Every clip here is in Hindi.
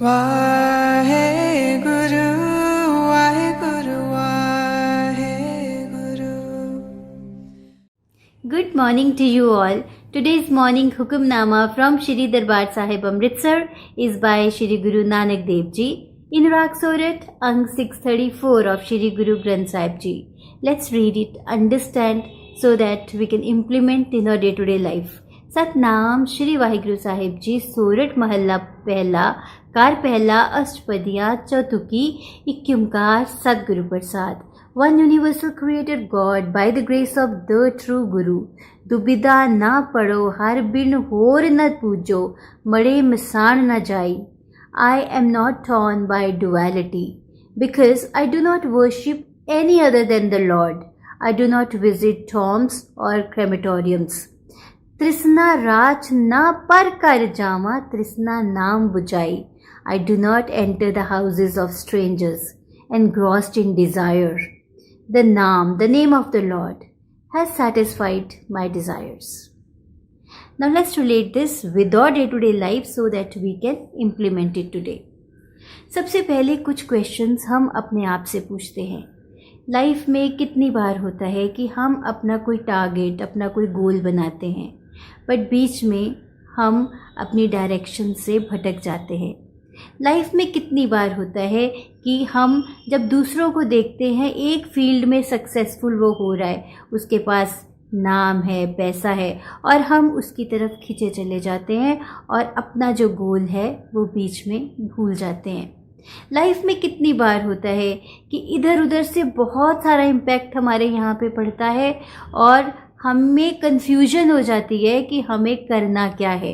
Waheguru Waheguru Waheguru. Good morning to you all. Today's morning Hukamnama from Shri Darbar Sahib Amritsar is by Shri Guru Nanak Dev Ji in Rag Sorat, Ang 634 of Shri Guru Granth Sahib Ji. Let's read it, understand so that we can implement in our day-to-day life. Satnam Shri Waheguru Sahib जी सोरठ महला पहला कार पहला अष्टपदियाँ चौथुकी इक्यमकार सतगुरु प्रसाद. One universal creator God by the grace of the true Guru. दुबिधा ना पढ़ो हर बिन होर न पूजो मड़े मिसान न जाई. I am not torn by duality because I do not worship any other than the Lord. I do not visit tombs or crematoriums. तृष्णा राच ना पर कर जावा तृष्णा नाम बुझाई. I do not enter the houses of strangers engrossed in desire. The name of the Lord has satisfied my desires. Now let's relate this with our day-to-day life so that we can implement it today. सबसे पहले कुछ क्वेश्चंस हम अपने आप से पूछते हैं. लाइफ में कितनी बार होता है कि हम अपना कोई टारगेट अपना कोई गोल बनाते हैं बट बीच में हम अपनी डायरेक्शन से भटक जाते हैं. लाइफ में कितनी बार होता है कि हम जब दूसरों को देखते हैं एक फील्ड में सक्सेसफुल वो हो रहा है, उसके पास नाम है पैसा है और हम उसकी तरफ खींचे चले जाते हैं और अपना जो गोल है वो बीच में भूल जाते हैं. लाइफ में कितनी बार होता है कि इधर उधर से बहुत सारा इम्पैक्ट हमारे यहाँ पे पड़ता है और हमें कन्फ्यूजन हो जाती है कि हमें करना क्या है.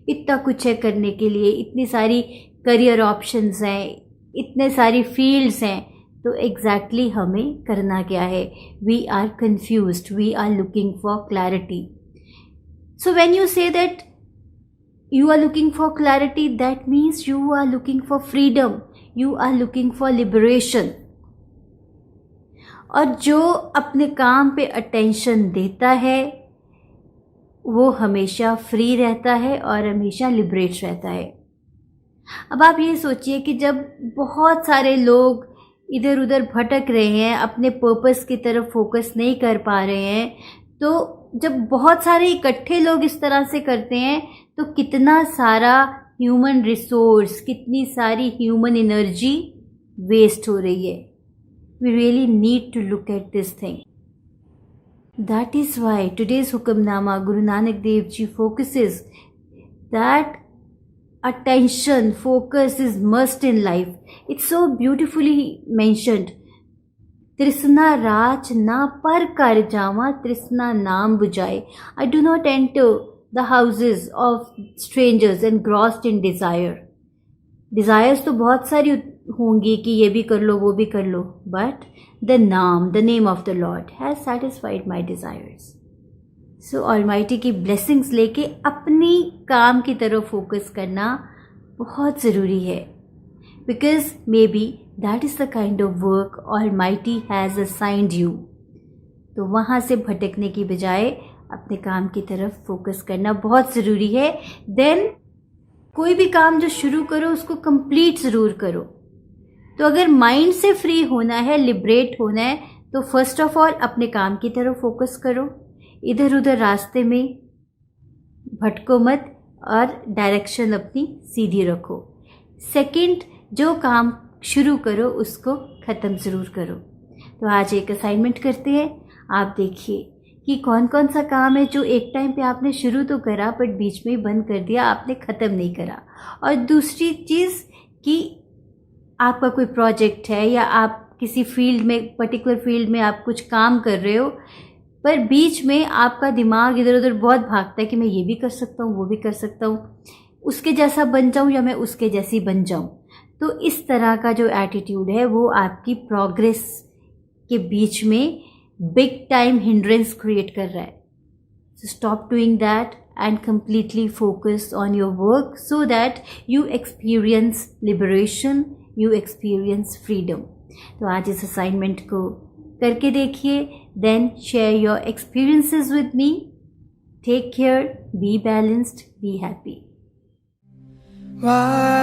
इतना कुछ है करने के लिए, इतनी सारी करियर ऑप्शंस हैं, इतने सारी फील्ड्स हैं, तो एग्जैक्टली हमें करना क्या है. We are confused, we are looking for clarity. So when you say that you are looking for clarity, that means you are looking for freedom, you are looking for liberation. और जो अपने काम पे अटेंशन देता है वो हमेशा फ्री रहता है और हमेशा लिबरेट रहता है. अब आप ये सोचिए कि जब बहुत सारे लोग इधर उधर भटक रहे हैं, अपने पर्पस की तरफ फोकस नहीं कर पा रहे हैं, तो जब बहुत सारे इकट्ठे लोग इस तरह से करते हैं तो कितना सारा ह्यूमन रिसोर्स, कितनी सारी ह्यूमन एनर्जी वेस्ट हो रही है. We really need to look at this thing. That is why today's Hukamnama Guru Nanak Dev Ji focuses that attention, focus is must in life. It's so beautifully mentioned. तृष्णा राच ना पर कर जावा तृष्णा नाम बुझाए. I do not enter the houses of strangers engrossed in desire. Desires तो बहुत सारी होंगी कि ये भी कर लो वो भी कर लो, but the name of the Lord has satisfied my desires. So Almighty की blessings लेके अपनी काम की तरफ फोकस करना बहुत ज़रूरी है, because maybe that is the kind of work Almighty has assigned you. तो वहाँ से भटकने की बजाय अपने काम की तरफ फोकस करना बहुत ज़रूरी है. देन कोई भी काम जो शुरू करो उसको कंप्लीट ज़रूर करो. तो अगर माइंड से फ्री होना है, लिबरेट होना है, तो फर्स्ट ऑफ ऑल अपने काम की तरफ फोकस करो, इधर उधर रास्ते में भटको मत और डायरेक्शन अपनी सीधी रखो. सेकंड, जो काम शुरू करो उसको ख़त्म ज़रूर करो. तो आज एक असाइनमेंट करते हैं. आप देखिए कि कौन कौन सा काम है जो एक टाइम पे आपने शुरू तो करा बट बीच में ही बंद कर दिया, आपने ख़त्म नहीं करा. और दूसरी चीज़ कि आपका कोई प्रोजेक्ट है या आप किसी फील्ड में, पर्टिकुलर फील्ड में आप कुछ काम कर रहे हो पर बीच में आपका दिमाग इधर उधर बहुत भागता है कि मैं ये भी कर सकता हूँ वो भी कर सकता हूँ, उसके जैसा बन जाऊँ या मैं उसके जैसी बन जाऊँ. तो इस तरह का जो एटीट्यूड है वो आपकी प्रोग्रेस के बीच में बिग टाइम हिंड्रेंस क्रिएट कर रहा है. So stop doing that and completely focus on your work so that you experience liberation, you experience freedom. तो आज इस असाइनमेंट को करके देखिए, then share your experiences with me. Take care, be balanced, be happy. Why